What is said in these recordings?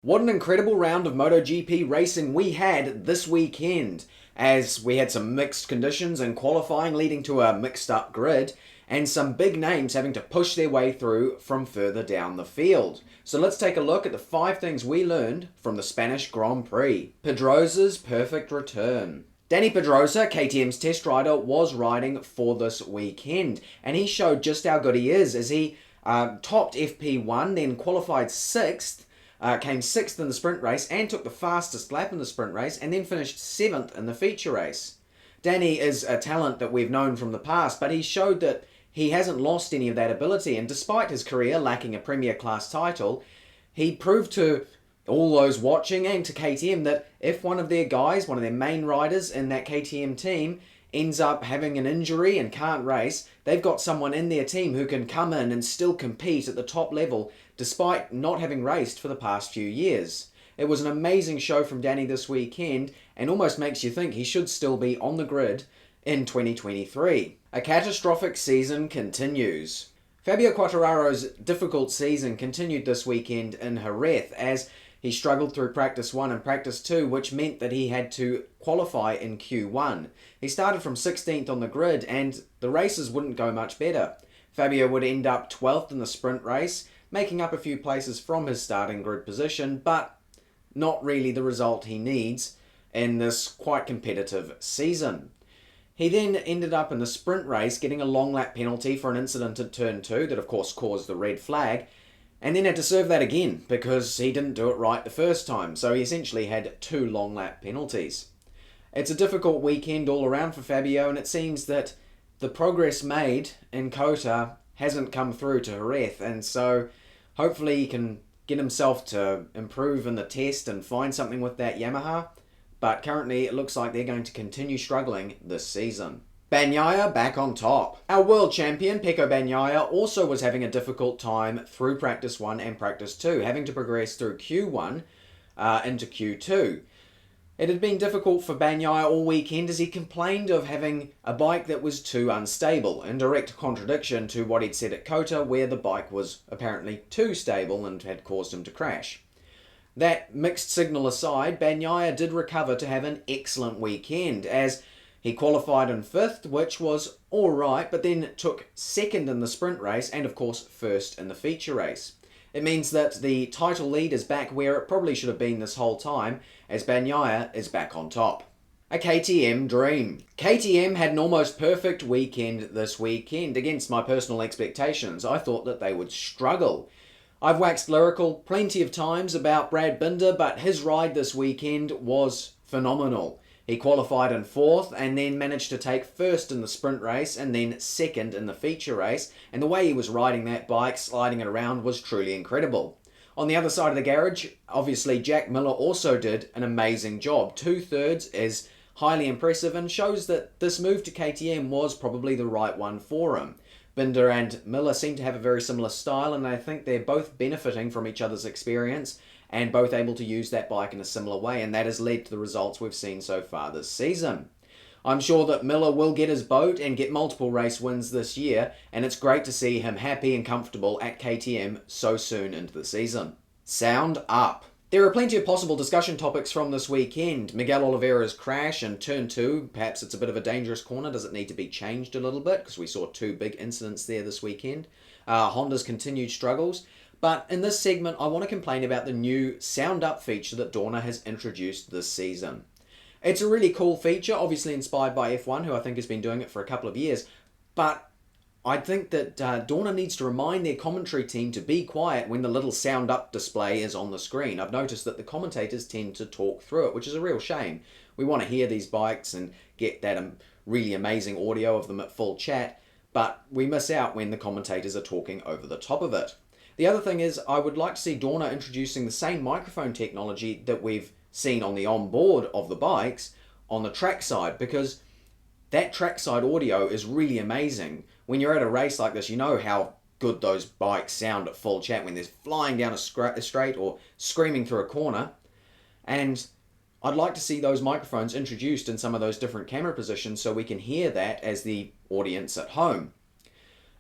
What an incredible round of MotoGP racing we had this weekend, as we had some mixed conditions in qualifying leading to a mixed up grid, and some big names having to push their way through from further down the field. So let's take a look at the 5 things we learned from the Spanish Grand Prix. Pedrosa's perfect return. Dani Pedrosa, KTM's test rider, was riding for this weekend, and he showed just how good he is as he topped FP1, then qualified 6th, came 6th in the sprint race and took the fastest lap in the sprint race, and then finished 7th in the feature race. Dani is a talent that we've known from the past, but he showed that he hasn't lost any of that ability, and despite his career lacking a Premier Class title, he proved to all those watching and to KTM that if one of their guys, one of their main riders in that KTM team, ends up having an injury and can't race, they've got someone in their team who can come in and still compete at the top level despite not having raced for the past few years. It was an amazing show from Dani this weekend and almost makes you think he should still be on the grid in 2023. A catastrophic season continues. Fabio Quartararo's difficult season continued this weekend in Jerez as he struggled through practice 1 and practice 2, which meant that he had to qualify in Q1. He started from 16th on the grid and the races wouldn't go much better. Fabio would end up 12th in the sprint race, making up a few places from his starting grid position, but not really the result he needs in this quite competitive season. He then ended up in the sprint race getting a long lap penalty for an incident at turn 2 that of course caused the red flag, and then had to serve that again because he didn't do it right the first time, so he essentially had 2 long lap penalties. It's a difficult weekend all around for Fabio, and it seems that the progress made in Kota hasn't come through to Jerez, and so hopefully he can get himself to improve in the test and find something with that Yamaha, but currently it looks like they're going to continue struggling this season. Bagnaia back on top. Our world champion, Pecco Bagnaia, also was having a difficult time through practice 1 and practice 2, having to progress through Q1 into Q2. It had been difficult for Bagnaia all weekend as he complained of having a bike that was too unstable, in direct contradiction to what he'd said at Kota, where the bike was apparently too stable and had caused him to crash. That mixed signal aside, Bagnaia did recover to have an excellent weekend as he qualified in 5th, which was alright, but then took 2nd in the sprint race and of course 1st in the feature race. It means that the title lead is back where it probably should have been this whole time, as Bagnaia is back on top. A KTM dream. KTM had an almost perfect weekend this weekend. Against my personal expectations, I thought that they would struggle. I've waxed lyrical plenty of times about Brad Binder, but his ride this weekend was phenomenal. He qualified in 4th and then managed to take 1st in the sprint race and then 2nd in the feature race, and the way he was riding that bike, sliding it around, was truly incredible. On the other side of the garage, obviously Jack Miller also did an amazing job. 2/3 is highly impressive and shows that this move to KTM was probably the right one for him. Binder and Miller seem to have a very similar style, and I think they're both benefiting from each other's experience and both able to use that bike in a similar way, and that has led to the results we've seen so far this season. I'm sure that Miller will get his boat and get multiple race wins this year, and it's great to see him happy and comfortable at KTM so soon into the season. Sound up. There are plenty of possible discussion topics from this weekend. Miguel Oliveira's crash in turn 2, perhaps it's a bit of a dangerous corner. Does it need to be changed a little bit? Because we saw 2 big incidents there this weekend. Honda's continued struggles. But in this segment, I want to complain about the new Sound Up feature that Dorna has introduced this season. It's a really cool feature, obviously inspired by F1, who I think has been doing it for a couple of years. But I think that Dorna needs to remind their commentary team to be quiet when the little Sound Up display is on the screen. I've noticed that the commentators tend to talk through it, which is a real shame. We want to hear these bikes and get that really amazing audio of them at full chat, but we miss out when the commentators are talking over the top of it. The other thing is, I would like to see Dorna introducing the same microphone technology that we've seen on the onboard of the bikes on the trackside, because that trackside audio is really amazing. When you're at a race like this, you know how good those bikes sound at full chat when they're flying down a straight or screaming through a corner. And I'd like to see those microphones introduced in some of those different camera positions so we can hear that as the audience at home.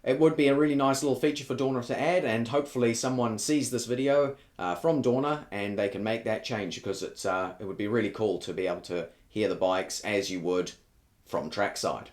it would be a really nice little feature for Dorna to add, and hopefully someone sees this video from Dorna and they can make that change, because it would be really cool to be able to hear the bikes as you would from trackside.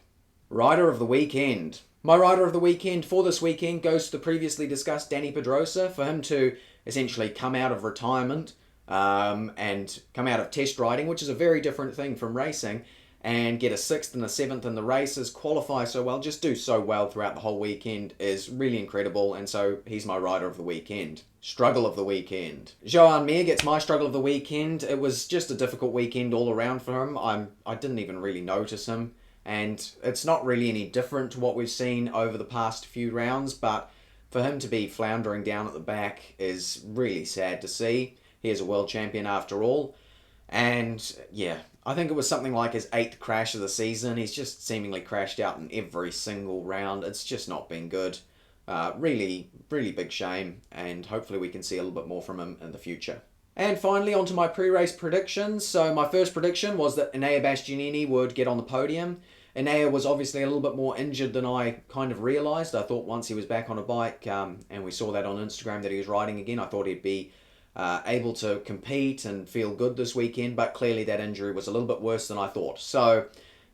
Rider of the weekend. My rider of the weekend for this weekend goes to the previously discussed Dani Pedrosa, for him to essentially come out of retirement and come out of test riding, which is a very different thing from racing, and get a 6th and a 7th in the races, qualify so well, just do so well throughout the whole weekend is really incredible, and so he's my rider of the weekend. Struggle of the weekend. Joan Mir gets my struggle of the weekend. It was just a difficult weekend all around for him. I didn't even really notice him, and it's not really any different to what we've seen over the past few rounds, but for him to be floundering down at the back is really sad to see. He is a world champion after all. And yeah, I think it was something like his 8th crash of the season. He's just seemingly crashed out in every single round. It's just not been good. Really, really big shame. And hopefully we can see a little bit more from him in the future. And finally, on to my pre-race predictions. So my first prediction was that Enea Bastianini would get on the podium. Enea was obviously a little bit more injured than I kind of realised. I thought once he was back on a bike, and we saw that on Instagram that he was riding again, I thought he'd be able to compete and feel good this weekend, but clearly that injury was a little bit worse than I thought. So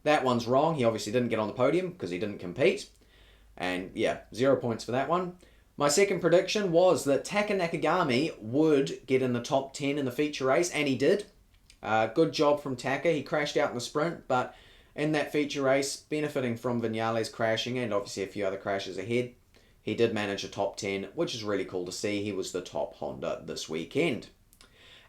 that one's wrong. He obviously didn't get on the podium because he didn't compete. And yeah, 0 points for that one. My second prediction was that Taka Nakagami would get in the top 10 in the feature race, and he did. Good job from Taka. He crashed out in the sprint, but in that feature race, benefiting from Vignales crashing and obviously a few other crashes ahead, he did manage a top 10, which is really cool to see. He was the top Honda this weekend.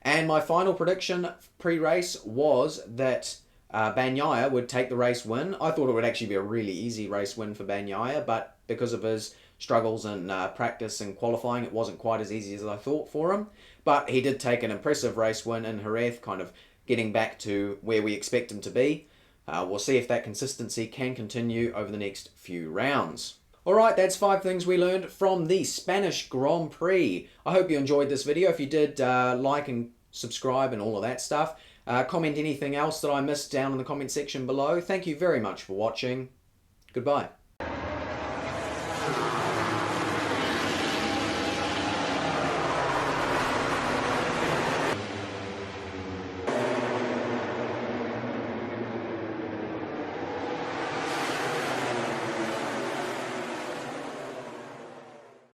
And my final prediction pre-race was that Bagnaia would take the race win. I thought it would actually be a really easy race win for Bagnaia, but because of his struggles in practice and qualifying, it wasn't quite as easy as I thought for him. But he did take an impressive race win in Jerez, kind of getting back to where we expect him to be. We'll see if that consistency can continue over the next few rounds. Alright, that's 5 things we learned from the Spanish Grand Prix. I hope you enjoyed this video. If you did, like and subscribe and all of that stuff. Comment anything else that I missed down in the comment section below. Thank you very much for watching. Goodbye.